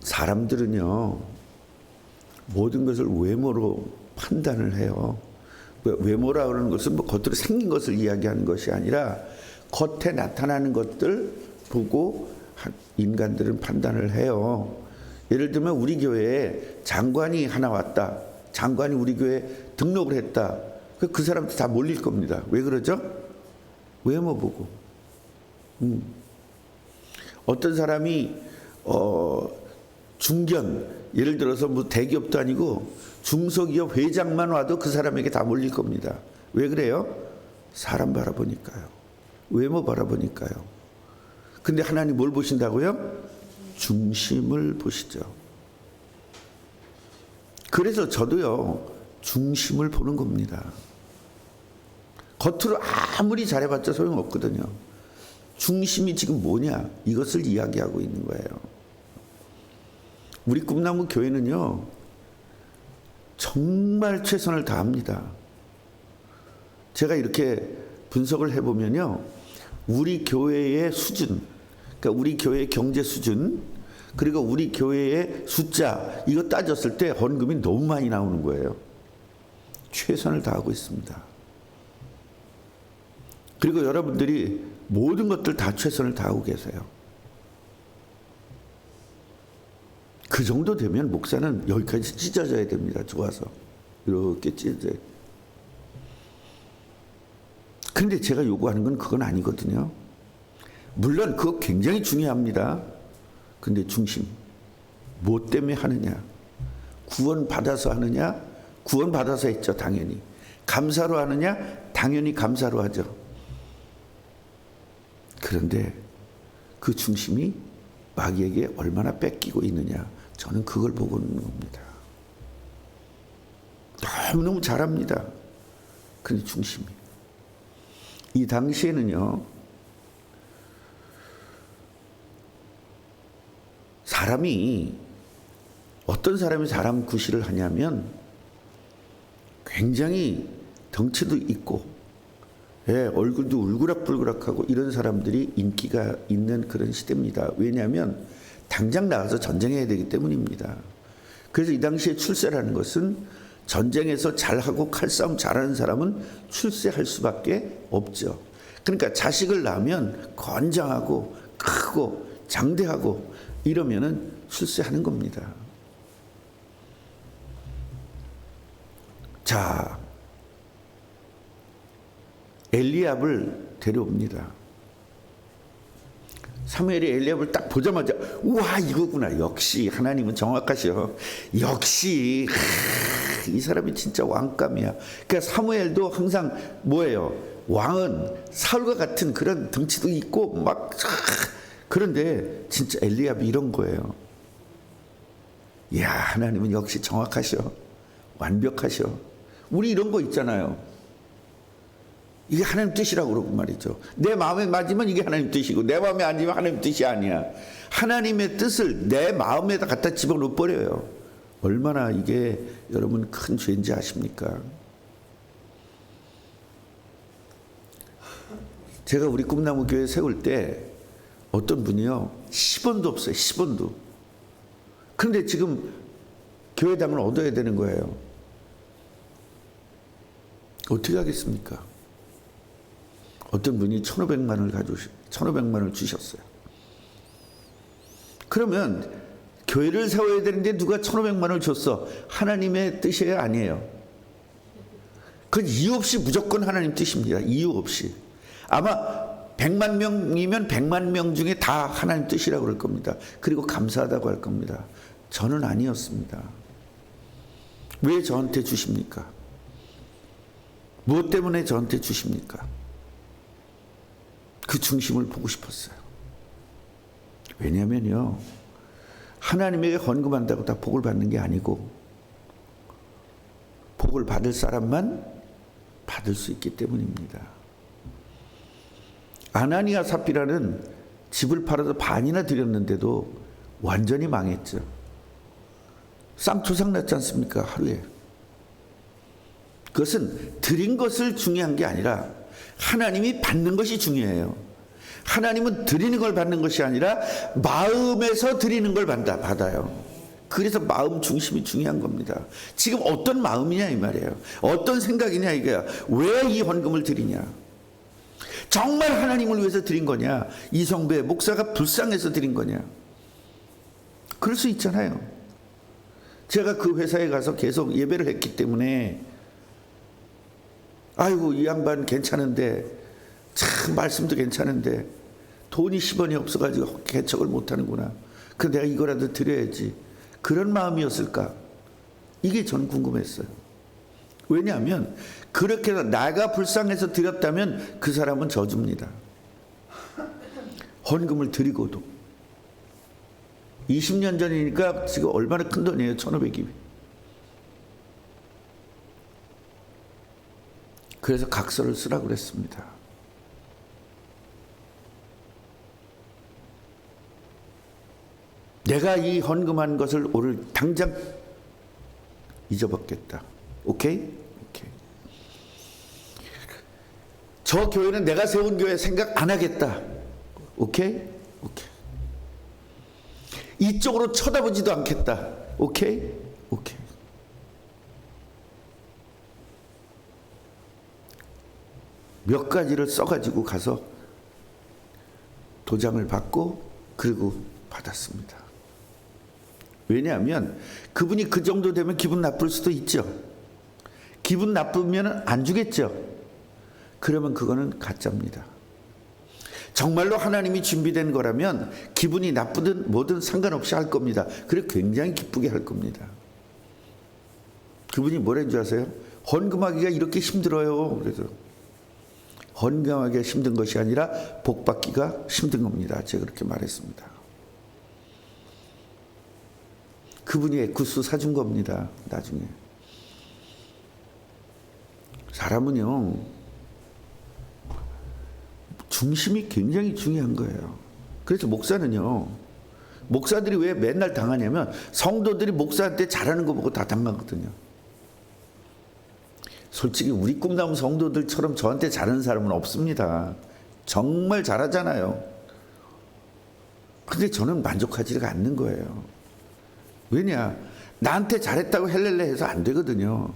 사람들은요, 모든 것을 외모로 판단을 해요. 외모라 그러는 것은 뭐 겉으로 생긴 것을 이야기하는 것이 아니라 겉에 나타나는 것들 보고 인간들은 판단을 해요. 예를 들면 우리 교회에 장관이 하나 왔다. 장관이 우리 교회에 등록을 했다. 그 사람도 다 몰릴 겁니다. 왜 그러죠? 외모 보고. 어떤 사람이 중견, 예를 들어서 뭐 대기업도 아니고 중소기업 회장만 와도 그 사람에게 다 몰릴 겁니다. 왜 그래요? 사람 바라보니까요. 외모 바라보니까요. 근데 하나님 뭘 보신다고요? 중심을 보시죠. 그래서 저도요, 중심을 보는 겁니다. 겉으로 아무리 잘해봤자 소용없거든요. 중심이 지금 뭐냐, 이것을 이야기하고 있는 거예요. 우리 꿈나무 교회는요, 정말 최선을 다합니다. 제가 이렇게 분석을 해보면요, 우리 교회의 수준, 그러니까 우리 교회의 경제 수준, 그리고 우리 교회의 숫자, 이거 따졌을 때 헌금이 너무 많이 나오는 거예요. 최선을 다하고 있습니다. 그리고 여러분들이 모든 것들 다 최선을 다하고 계세요. 그 정도 되면 목사는 여기까지 찢어져야 됩니다. 좋아서 이렇게 찢어져야. 그런데 제가 요구하는 건 그건 아니거든요. 물론 그거 굉장히 중요합니다. 근데 중심, 뭐 때문에 하느냐? 구원 받아서 하느냐? 구원 받아서 했죠, 당연히. 감사로 하느냐? 당연히 감사로 하죠. 그런데 그 중심이 마귀에게 얼마나 뺏기고 있느냐, 저는 그걸 보고 있는 겁니다. 너무너무 잘합니다. 근데 중심이. 이 당시에는요, 사람이, 어떤 사람이 사람 구실을 하냐면 굉장히 덩치도 있고, 예, 얼굴도 울그락불그락하고 이런 사람들이 인기가 있는 그런 시대입니다. 왜냐하면 당장 나가서 전쟁해야 되기 때문입니다. 그래서 이 당시에 출세라는 것은 전쟁에서 잘하고 칼싸움 잘하는 사람은 출세할 수밖에 없죠. 그러니까 자식을 낳으면 건장하고 크고 장대하고 이러면은 출세하는 겁니다. 자, 엘리압을 데려옵니다. 사무엘이 엘리압을 딱 보자마자 우와, 이거구나. 역시 하나님은 정확하셔. 역시 이 사람이 진짜 왕감이야. 그러니까 사무엘도 항상 뭐예요? 왕은 사울과 같은 그런 덩치도 있고 막, 그런데 진짜 엘리압이 이런 거예요. 이야, 하나님은 역시 정확하셔. 완벽하셔. 우리 이런 거 있잖아요. 이게 하나님 뜻이라고 그러고 말이죠. 내 마음에 맞으면 이게 하나님 뜻이고 내 마음에 안 맞으면 하나님 뜻이 아니야. 하나님의 뜻을 내 마음에다 갖다 집어넣어 버려요. 얼마나 이게 여러분 큰 죄인지 아십니까? 제가 우리 꿈나무 교회 세울 때 어떤 분이요, 10원도 없어요. 10원도. 그런데 지금 교회당을 얻어야 되는 거예요. 어떻게 하겠습니까? 어떤 분이 1,500만 원을 주셨어요. 그러면 교회를 세워야 되는데 누가 1,500만 원을 줬어? 하나님의 뜻이에요, 아니에요? 그건 이유 없이 무조건 하나님 뜻입니다. 이유 없이. 아마 100만 명이면 100만 명 중에 다 하나님 뜻이라고 그럴 겁니다. 그리고 감사하다고 할 겁니다. 저는 아니었습니다. 왜 저한테 주십니까? 무엇 때문에 저한테 주십니까? 그 중심을 보고 싶었어요. 왜냐면요, 하나님에게 헌금한다고 다 복을 받는 게 아니고 복을 받을 사람만 받을 수 있기 때문입니다. 아나니아 삽비라는 집을 팔아서 반이나 드렸는데도 완전히 망했죠. 쌍초상 났지 않습니까? 하루에. 그것은 드린 것을 중요한 게 아니라 하나님이 받는 것이 중요해요. 하나님은 드리는 걸 받는 것이 아니라 마음에서 드리는 걸 받아요. 그래서 마음 중심이 중요한 겁니다. 지금 어떤 마음이냐 이 말이에요. 어떤 생각이냐 이거야. 왜 이 헌금을 드리냐. 정말 하나님을 위해서 드린 거냐. 이성배 목사가 불쌍해서 드린 거냐. 그럴 수 있잖아요. 제가 그 회사에 가서 계속 예배를 했기 때문에 아이고 이 양반 괜찮은데 참 말씀도 괜찮은데 돈이 10원이 없어가지고 개척을 못하는구나. 그럼 내가 이거라도 드려야지. 그런 마음이었을까? 이게 저는 궁금했어요. 왜냐하면 그렇게 해서 나가 불쌍해서 드렸다면 그 사람은 저주입니다. 헌금을 드리고도 20년 전이니까 지금 얼마나 큰 돈이에요. 1,500이. 그래서 각서를 쓰라고 그랬습니다. 내가 이 헌금한 것을 오늘 당장 잊어버렸겠다. 오케이? 오케이. 저 교회는 내가 세운 교회 생각 안 하겠다. 오케이? 오케이. 이쪽으로 쳐다보지도 않겠다. 오케이? 오케이. 몇 가지를 써가지고 가서 도장을 받고 그리고 받았습니다. 왜냐하면 그분이 그 정도 되면 기분 나쁠 수도 있죠. 기분 나쁘면 안 주겠죠. 그러면 그거는 가짜입니다. 정말로 하나님이 준비된 거라면 기분이 나쁘든 뭐든 상관없이 할 겁니다. 그리고 굉장히 기쁘게 할 겁니다. 그분이 뭐라는 줄 아세요? 헌금하기가 이렇게 힘들어요. 그래서 헌금하기가 힘든 것이 아니라 복 받기가 힘든 겁니다. 제가 그렇게 말했습니다. 그분이 에쿠스 사준 겁니다. 나중에. 사람은요, 중심이 굉장히 중요한 거예요. 그래서 목사는요, 목사들이 왜 맨날 당하냐면 성도들이 목사한테 잘하는 거 보고 다 당하거든요. 솔직히 우리 꿈나무 성도들처럼 저한테 잘하는 사람은 없습니다. 정말 잘하잖아요. 근데 저는 만족하지가 않는 거예요. 왜냐? 나한테 잘했다고 헬렐레 해서 안 되거든요.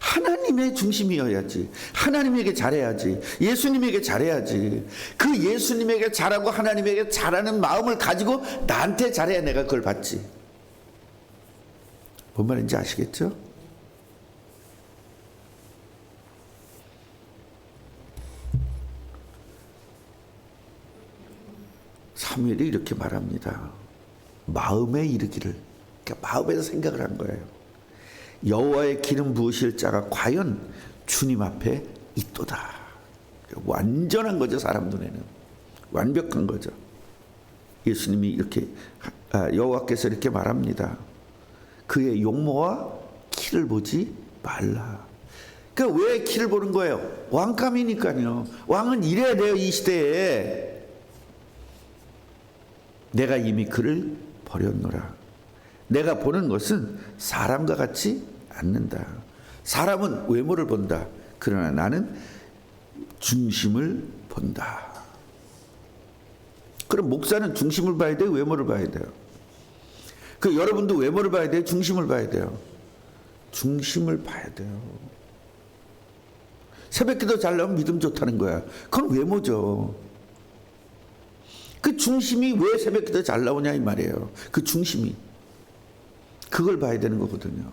하나님의 중심이어야지. 하나님에게 잘해야지. 예수님에게 잘해야지. 그 예수님에게 잘하고 하나님에게 잘하는 마음을 가지고 나한테 잘해야 내가 그걸 받지. 뭔 말인지 아시겠죠? 사무엘이 이렇게 말합니다. 마음에 이르기를. 그러니까 마음에서 생각을 한 거예요. 여호와의 기름 부으실 자가 과연 주님 앞에 있도다. 완전한 거죠. 사람 눈에는 완벽한 거죠. 예수님이 이렇게 여호와께서 이렇게 말합니다. 그의 용모와 키를 보지 말라. 그러니까 왜 키를 보는 거예요? 왕감이니까요. 왕은 이래야 돼요. 이 시대에. 내가 이미 그를 버렸노라. 내가 보는 것은 사람과 같지 않는다. 사람은 외모를 본다. 그러나 나는 중심을 본다. 그럼 목사는 중심을 봐야 돼요? 외모를 봐야 돼요? 그 여러분도 외모를 봐야 돼요? 중심을 봐야 돼요? 중심을 봐야 돼요. 새벽기도 잘 나오면 믿음 좋다는 거야. 그건 외모죠. 그 중심이 왜 새벽기도 잘 나오냐 이 말이에요. 그 중심이. 그걸 봐야 되는 거거든요.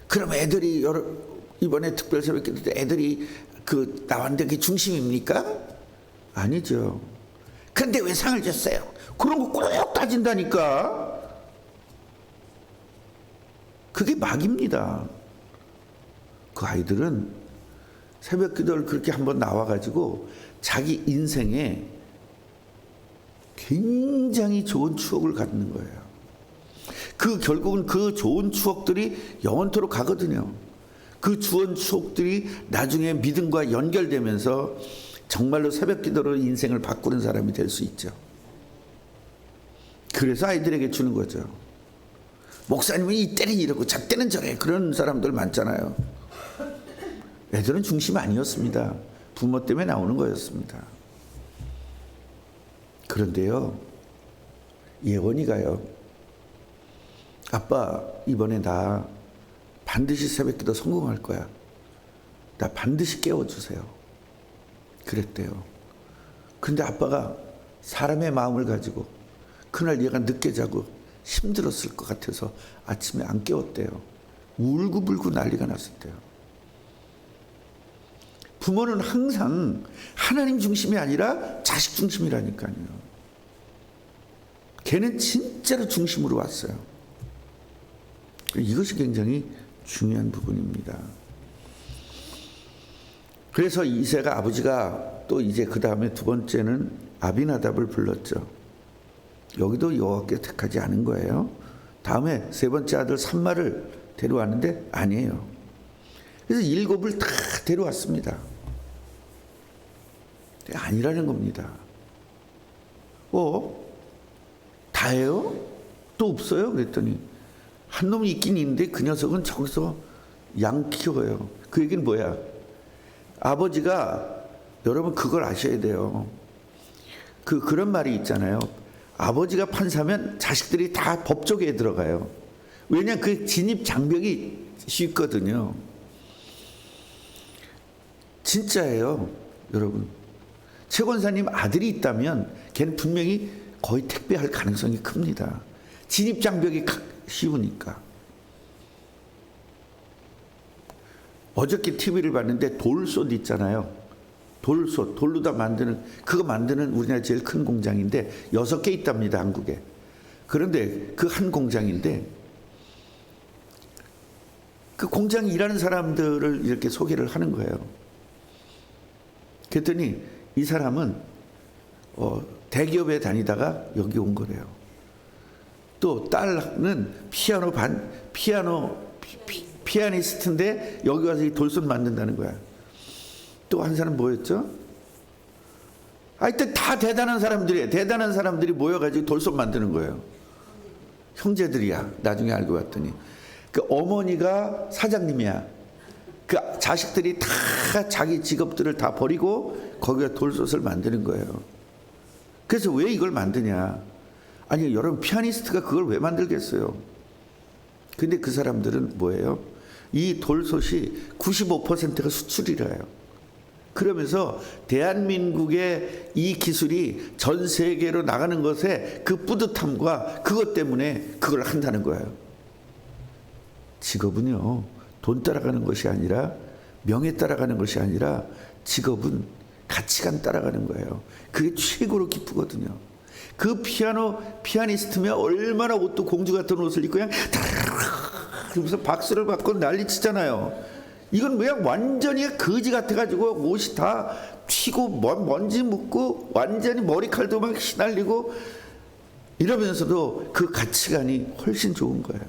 그럼 애들이 이번에 특별 새벽기도 때 애들이 그 나왔는데 그게 중심입니까? 아니죠. 그런데 왜 상을 줬어요? 그런 거 꼭 따진다니까. 그게 막입니다. 그 아이들은 새벽기도를 그렇게 한번 나와가지고 자기 인생에 굉장히 좋은 추억을 갖는 거예요. 그 결국은 그 좋은 추억들이 영원토록 가거든요. 그 좋은 추억들이 나중에 믿음과 연결되면서 정말로 새벽기도로 인생을 바꾸는 사람이 될 수 있죠. 그래서 아이들에게 주는 거죠. 목사님은 이때는 이러고 저때는 저래. 그런 사람들 많잖아요. 애들은 중심 아니었습니다. 부모 때문에 나오는 거였습니다. 그런데요, 예원이가요, 아빠 이번에 나 반드시 새벽기도 성공할 거야. 나 반드시 깨워주세요. 그랬대요. 근데 아빠가 사람의 마음을 가지고 그날 얘가 늦게 자고 힘들었을 것 같아서 아침에 안 깨웠대요. 울고불고 난리가 났었대요. 부모는 항상 하나님 중심이 아니라 자식 중심이라니까요. 걔는 진짜로 중심으로 왔어요. 이것이 굉장히 중요한 부분입니다. 그래서 이새가 아버지가 또 이제 그 다음에 두 번째는 아비나답을 불렀죠. 여기도 여호와께 택하지 않은 거예요. 다음에 세 번째 아들 삼마를 데려왔는데 아니에요. 그래서 일곱을 다 데려왔습니다. 아니라는 겁니다. 다예요? 또 없어요? 그랬더니 한 놈이 있긴 있는데 그 녀석은 저기서 양 키워요. 그 얘기는 뭐야? 아버지가, 여러분 그걸 아셔야 돼요. 그런 말이 있잖아요. 아버지가 판사면 자식들이 다 법조계에 들어가요. 왜냐, 그 진입 장벽이 쉽거든요. 진짜예요, 여러분. 최 권사님 아들이 있다면 걔는 분명히 거의 택배할 가능성이 큽니다. 진입 장벽이 쉬우니까. 어저께 TV를 봤는데 돌솥 있잖아요. 돌솥, 돌로 다 만드는, 그거 만드는 우리나라 제일 큰 공장인데 6개 있답니다, 한국에. 그런데 그 한 공장인데 그 공장에 일하는 사람들을 이렇게 소개를 하는 거예요. 그랬더니 이 사람은 대기업에 다니다가 여기 온 거래요. 또 딸은 피아니스트인데 여기 와서 이 돌솥 만든다는 거야. 또 한 사람 뭐였죠? 하여튼 다 대단한 사람들이 모여가지고 돌솥 만드는 거예요. 형제들이야. 나중에 알고 봤더니 그 어머니가 사장님이야. 그 자식들이 다 자기 직업들을 다 버리고 거기가 돌솥을 만드는 거예요. 그래서 왜 이걸 만드냐? 아니, 여러분, 피아니스트가 그걸 왜 만들겠어요? 근데 그 사람들은 뭐예요? 이 돌솥이 95%가 수출이래요. 그러면서 대한민국의 이 기술이 전 세계로 나가는 것에 그 뿌듯함과 그것 때문에 그걸 한다는 거예요. 직업은요, 돈 따라가는 것이 아니라, 명예 따라가는 것이 아니라, 직업은 가치관 따라가는 거예요. 그게 최고로 기쁘거든요. 그 피아니스트면 얼마나 옷도 공주 같은 옷을 입고 그냥 그러면서 박수를 받고 난리 치잖아요. 이건 그냥 완전히 거지 같아가지고 옷이 다 튀고 먼지 묻고 완전히 머리칼도 막 휘날리고 이러면서도 그 가치관이 훨씬 좋은 거예요.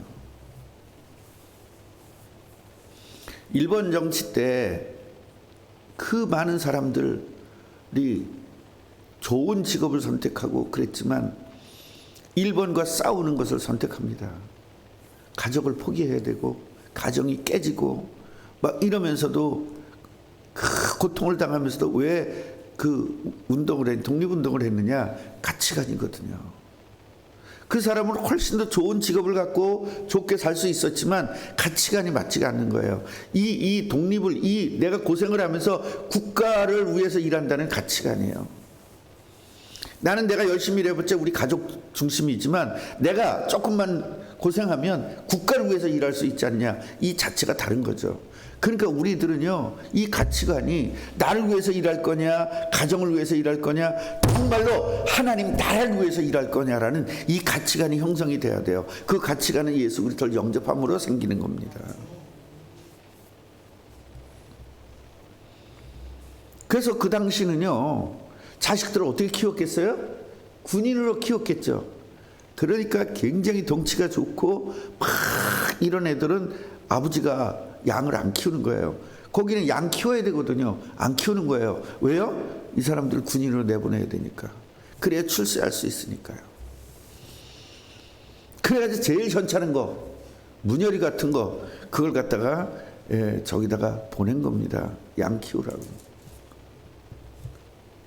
일본 정치 때 그 많은 사람들이 좋은 직업을 선택하고 그랬지만 일본과 싸우는 것을 선택합니다. 가족을 포기해야 되고 가정이 깨지고 막 이러면서도 그 고통을 당하면서도 왜 그 독립운동을 했느냐? 가치관이거든요. 그 사람은 훨씬 더 좋은 직업을 갖고 좋게 살 수 있었지만 가치관이 맞지가 않는 거예요. 이 독립을, 내가 고생을 하면서 국가를 위해서 일한다는 가치관이에요. 나는 내가 열심히 일해봤자 우리 가족 중심이지만 내가 조금만 고생하면 국가를 위해서 일할 수 있지 않냐. 이 자체가 다른 거죠. 그러니까 우리들은요, 이 가치관이 나를 위해서 일할 거냐, 가정을 위해서 일할 거냐, 정말로 하나님 나라를 위해서 일할 거냐라는 이 가치관이 형성이 돼야 돼요. 그 가치관은 예수 그리스도를 영접함으로 생기는 겁니다. 그래서 그 당시는요, 자식들을 어떻게 키웠겠어요? 군인으로 키웠겠죠. 그러니까 굉장히 덩치가 좋고 막 이런 애들은 아버지가 양을 안 키우는 거예요. 거기는 양 키워야 되거든요. 안 키우는 거예요. 왜요? 이 사람들 군인으로 내보내야 되니까. 그래야 출세할 수 있으니까요. 그래가지고 제일 현찮은 거, 문열이 같은 거, 그걸 갖다가 저기다가 보낸 겁니다. 양 키우라고.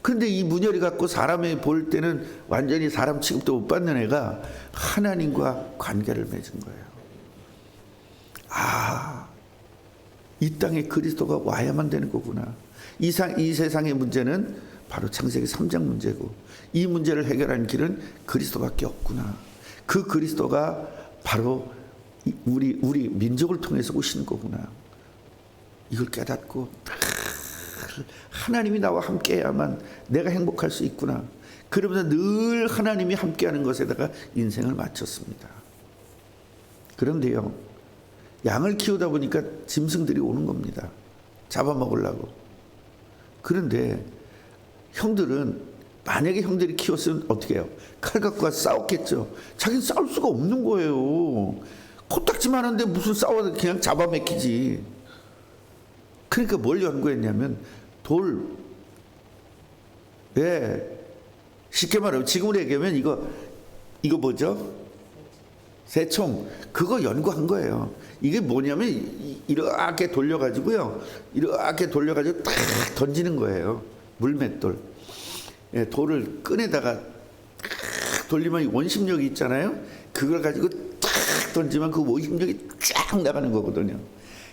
근데 이 문열이 갖고 사람이 볼 때는 완전히 사람 취급도 못 받는 애가 하나님과 관계를 맺은 거예요. 아, 이 땅에 그리스도가 와야만 되는 거구나. 이 세상의 문제는 바로 창세기 3장 문제고, 이 문제를 해결하는 길은 그리스도밖에 없구나. 그 그리스도가 바로 우리 민족을 통해서 오시는 거구나. 이걸 깨닫고 하나님이 나와 함께해야만 내가 행복할 수 있구나. 그러면서 늘 하나님이 함께하는 것에다가 인생을 마쳤습니다. 그런데요, 양을 키우다 보니까 짐승들이 오는 겁니다. 잡아먹으려고. 그런데 형들은, 만약에 형들이 키웠으면 어떻게 해요? 칼 갖고 가서 싸웠겠죠. 자기는 싸울 수가 없는 거예요. 코딱지만한데 무슨 싸워도 그냥 잡아먹히지. 그러니까 뭘 연구했냐면 돌. 예. 쉽게 말하면 지금으로 얘기하면 이거 뭐죠? 새총. 그거 연구한 거예요. 이게 뭐냐면 이렇게 돌려가지고요. 이렇게 돌려가지고 탁 던지는 거예요. 물맷돌. 예, 돌을 끈에다가 탁 돌리면 원심력이 있잖아요. 그걸 가지고 탁 던지면 그 원심력이 쫙 나가는 거거든요.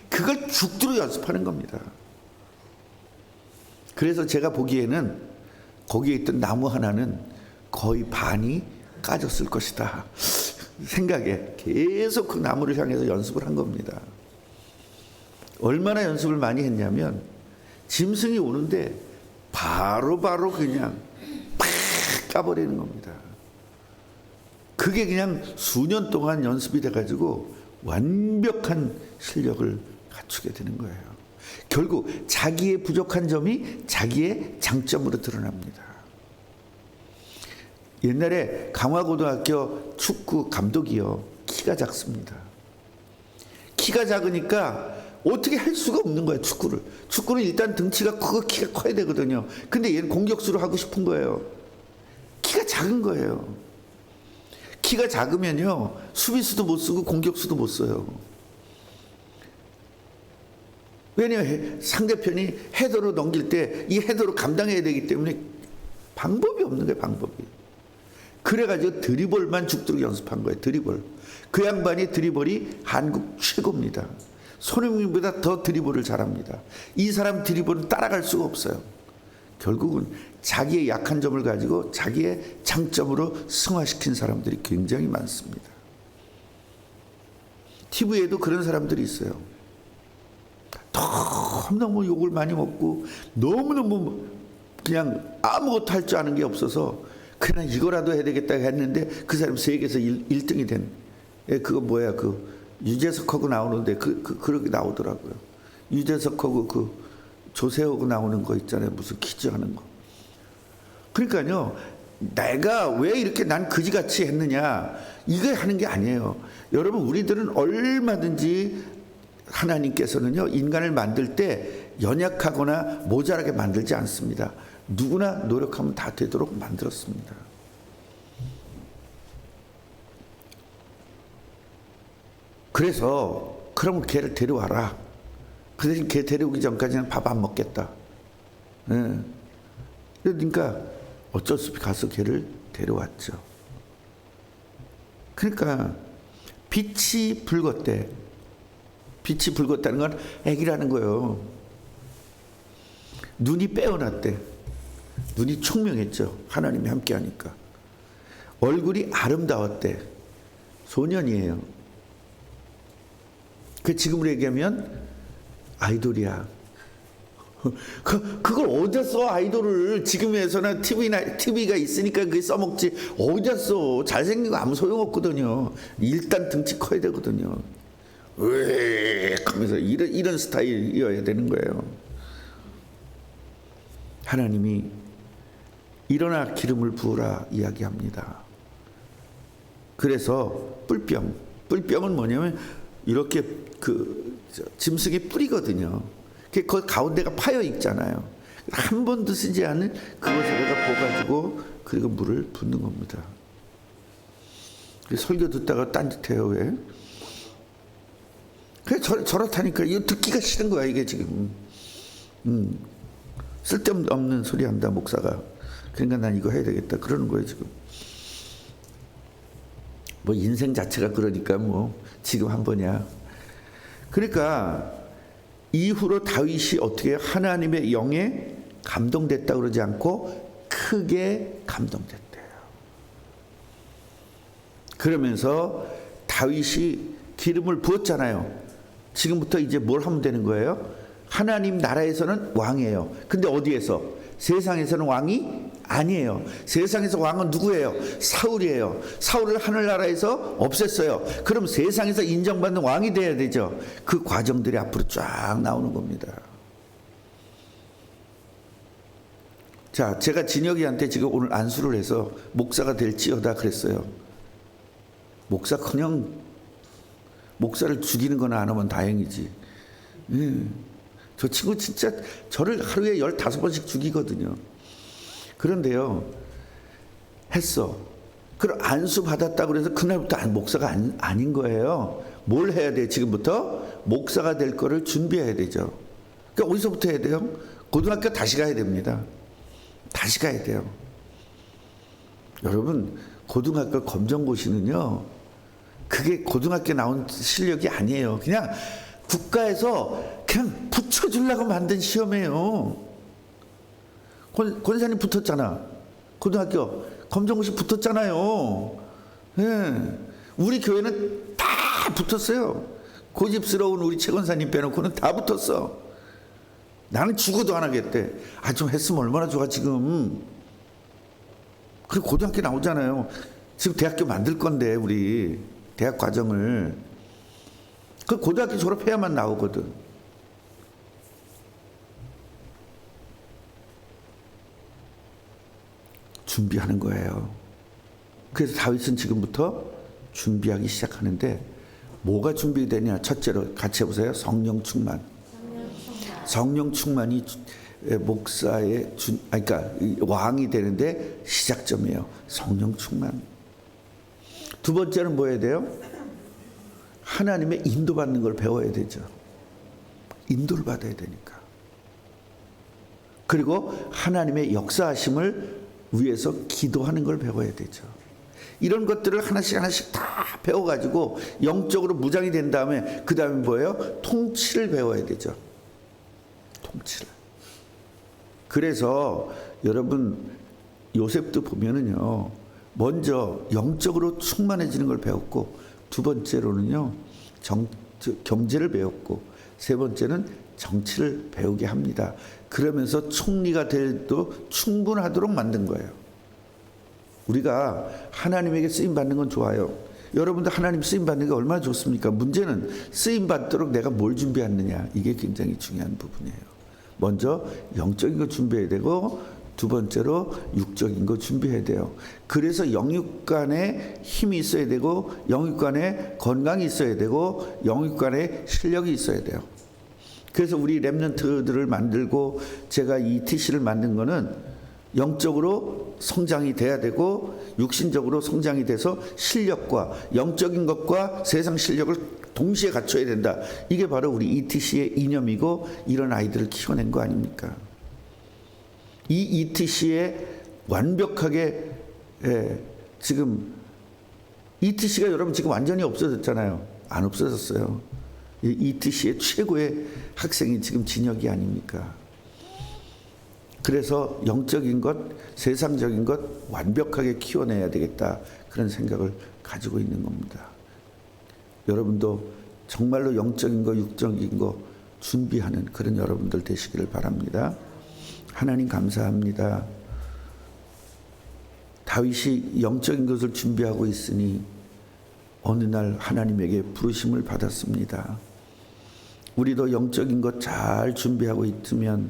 그걸 죽도록 연습하는 겁니다. 그래서 제가 보기에는 거기에 있던 나무 하나는 거의 반이 까졌을 것이다 생각에 계속 그 나무를 향해서 연습을 한 겁니다. 얼마나 연습을 많이 했냐면 짐승이 오는데 바로 그냥 팍 까버리는 겁니다. 그게 그냥 수년 동안 연습이 돼가지고 완벽한 실력을 갖추게 되는 거예요. 결국 자기의 부족한 점이 자기의 장점으로 드러납니다. 옛날에 강화고등학교 축구 감독이요, 키가 작습니다. 키가 작으니까 어떻게 할 수가 없는 거예요. 축구는 일단 등치가 크고 키가 커야 되거든요. 근데 얘는 공격수로 하고 싶은 거예요. 키가 작은 거예요. 키가 작으면요, 수비수도 못 쓰고 공격수도 못 써요. 왜냐하면 상대편이 헤더로 넘길 때 이 헤더로 감당해야 되기 때문에 방법이 없는 거예요. 방법이. 그래가지고 드리블만 죽도록 연습한 거예요. 드리블. 그 양반이 드리블이 한국 최고입니다. 손흥민보다 더 드리블을 잘합니다. 이 사람 드리블은 따라갈 수가 없어요. 결국은 자기의 약한 점을 가지고 자기의 장점으로 승화시킨 사람들이 굉장히 많습니다. TV에도 그런 사람들이 있어요. 너무너무 욕을 많이 먹고 너무너무 그냥 아무것도 할 줄 아는 게 없어서 그냥 이거라도 해야 되겠다 했는데 그 사람 세계에서 1등이 된, 그거 뭐야, 그 유재석하고 나오는데 그렇게 나오더라고요. 유재석하고 그 조세호하고 나오는 거 있잖아요. 무슨 퀴즈 하는 거. 그러니까요, 내가 왜 이렇게 난 그지같이 했느냐, 이거 하는 게 아니에요. 여러분, 우리들은 얼마든지 하나님께서는요, 인간을 만들 때 연약하거나 모자라게 만들지 않습니다. 누구나 노력하면 다 되도록 만들었습니다. 그래서 그러면 걔를 데려와라. 그 대신 걔 데려오기 전까지는 밥 안 먹겠다. 네. 그러니까 어쩔 수 없이 가서 걔를 데려왔죠. 그러니까 빛이 붉었대. 빛이 붉었다는 건 애기라는 거예요. 눈이 빼어났대. 눈이 총명했죠. 하나님이 함께하니까. 얼굴이 아름다웠대. 소년이에요. 그 지금으로 얘기하면 아이돌이야. 그걸 어디다 써, 아이돌을. 지금에서는 TV가 있으니까 그게 써먹지. 어디다 써. 잘생긴 거 아무 소용없거든요. 일단 등치 커야 되거든요. 으익 하면서 이런 스타일이어야 되는 거예요. 하나님이 일어나 기름을 부으라 이야기합니다. 그래서 뿔병은 뭐냐면 이렇게 짐승의 뿔이거든요. 그 가운데가 파여 있잖아요. 한 번도 쓰지 않은 그것에다가 부어가지고 그리고 물을 붓는 겁니다. 설교 듣다가 딴짓해요. 왜? 그래 저렇다니까. 이거 듣기가 싫은 거야 이게 지금. 쓸데없는 소리 한다 목사가. 그러니까 난 이거 해야 되겠다 그러는 거예요 지금. 뭐 인생 자체가 그러니까 뭐 지금 한 번이야. 그러니까 이후로 다윗이 어떻게 하나님의 영에 감동됐다 그러지 않고 크게 감동됐대요. 그러면서 다윗이 기름을 부었잖아요. 지금부터 이제 뭘 하면 되는 거예요? 하나님 나라에서는 왕이에요. 근데 어디에서? 세상에서는 왕이 아니에요. 세상에서 왕은 누구예요? 사울이에요. 사울을 하늘나라에서 없앴어요. 그럼 세상에서 인정받는 왕이 돼야 되죠. 그 과정들이 앞으로 쫙 나오는 겁니다. 자, 제가 진혁이한테 지금 오늘 안수를 해서 목사가 될지어다 그랬어요. 목사 그냥 목사를 죽이는 거나 안 하면 다행이지. 저 친구 진짜 저를 하루에 15번씩 죽이거든요. 그런데요, 했어. 그럼 안수 받았다고 그래서 그날부터 목사가 아닌 거예요. 뭘 해야 돼? 지금부터 목사가 될 거를 준비해야 되죠. 그러니까 어디서부터 해야 돼요? 고등학교 다시 가야 됩니다. 다시 가야 돼요. 여러분, 고등학교 검정고시는요, 그게 고등학교 나온 실력이 아니에요. 그냥 국가에서 그냥 붙여주려고 만든 시험이에요. 권사님 붙었잖아. 고등학교 검정고시 붙었잖아요. 예. 우리 교회는 다 붙었어요. 고집스러운 우리 최 권사님 빼놓고는 다 붙었어. 나는 죽어도 안 하겠대. 아, 좀 했으면 얼마나 좋아 지금. 그리고 고등학교 나오잖아요. 지금 대학교 만들 건데 우리 대학 과정을. 그 고등학교 졸업해야만 나오거든. 준비하는 거예요. 그래서 다윗은 지금부터 준비하기 시작하는데 뭐가 준비되냐? 첫째로 같이 해보세요. 성령 충만. 성령 충만이 목사의 그러니까 왕이 되는데 시작점이에요. 성령 충만. 두 번째는 뭐 해야 돼요? 하나님의 인도받는 걸 배워야 되죠. 인도를 받아야 되니까. 그리고 하나님의 역사하심을 위해서 기도하는 걸 배워야 되죠. 이런 것들을 하나씩 다 배워가지고 영적으로 무장이 된 다음에 그 다음에 뭐예요? 통치를 배워야 되죠. 통치를. 그래서 여러분 요셉도 보면은요, 먼저 영적으로 충만해지는 걸 배웠고, 두 번째로는요 경제를 배웠고, 세 번째는 정치를 배우게 합니다. 그러면서 총리가 돼도 충분하도록 만든 거예요. 우리가 하나님에게 쓰임 받는 건 좋아요. 여러분도 하나님 쓰임 받는 게 얼마나 좋습니까? 문제는 쓰임 받도록 내가 뭘 준비했느냐, 이게 굉장히 중요한 부분이에요. 먼저 영적인 거 준비해야 되고, 두 번째로 육적인 거 준비해야 돼요. 그래서 영육간에 힘이 있어야 되고, 영육간에 건강이 있어야 되고, 영육간에 실력이 있어야 돼요. 그래서 우리 렘넌트들을 만들고 제가 이 TC를 만든 거는 영적으로 성장이 돼야 되고 육신적으로 성장이 돼서 실력과 영적인 것과 세상 실력을 동시에 갖춰야 된다. 이게 바로 우리 ETC의 이념이고, 이런 아이들을 키워낸 거 아닙니까? 이 ETC에 완벽하게 지금 ETC가 여러분 지금 완전히 없어졌잖아요. 안 없어졌어요. ETC의 최고의 학생이 지금 진혁이 아닙니까? 그래서 영적인 것, 세상적인 것 완벽하게 키워내야 되겠다, 그런 생각을 가지고 있는 겁니다. 여러분도 정말로 영적인 거, 육적인 거 준비하는 그런 여러분들 되시기를 바랍니다. 하나님 감사합니다. 다윗이 영적인 것을 준비하고 있으니 어느 날 하나님에게 부르심을 받았습니다. 우리도 영적인 것 잘 준비하고 있으면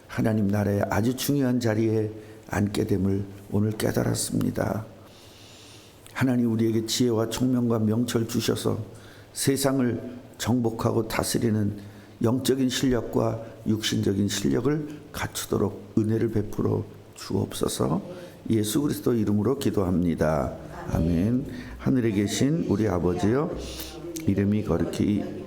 하나님 나라의 아주 중요한 자리에 앉게 됨을 오늘 깨달았습니다. 하나님 우리에게 지혜와 총명과 명철 주셔서 세상을 정복하고 다스리는 영적인 실력과 육신적인 실력을 갖추도록 은혜를 베풀어 주옵소서. 예수 그리스도 이름으로 기도합니다. 아멘. 하늘에 계신 우리 아버지여, 이름이 거룩히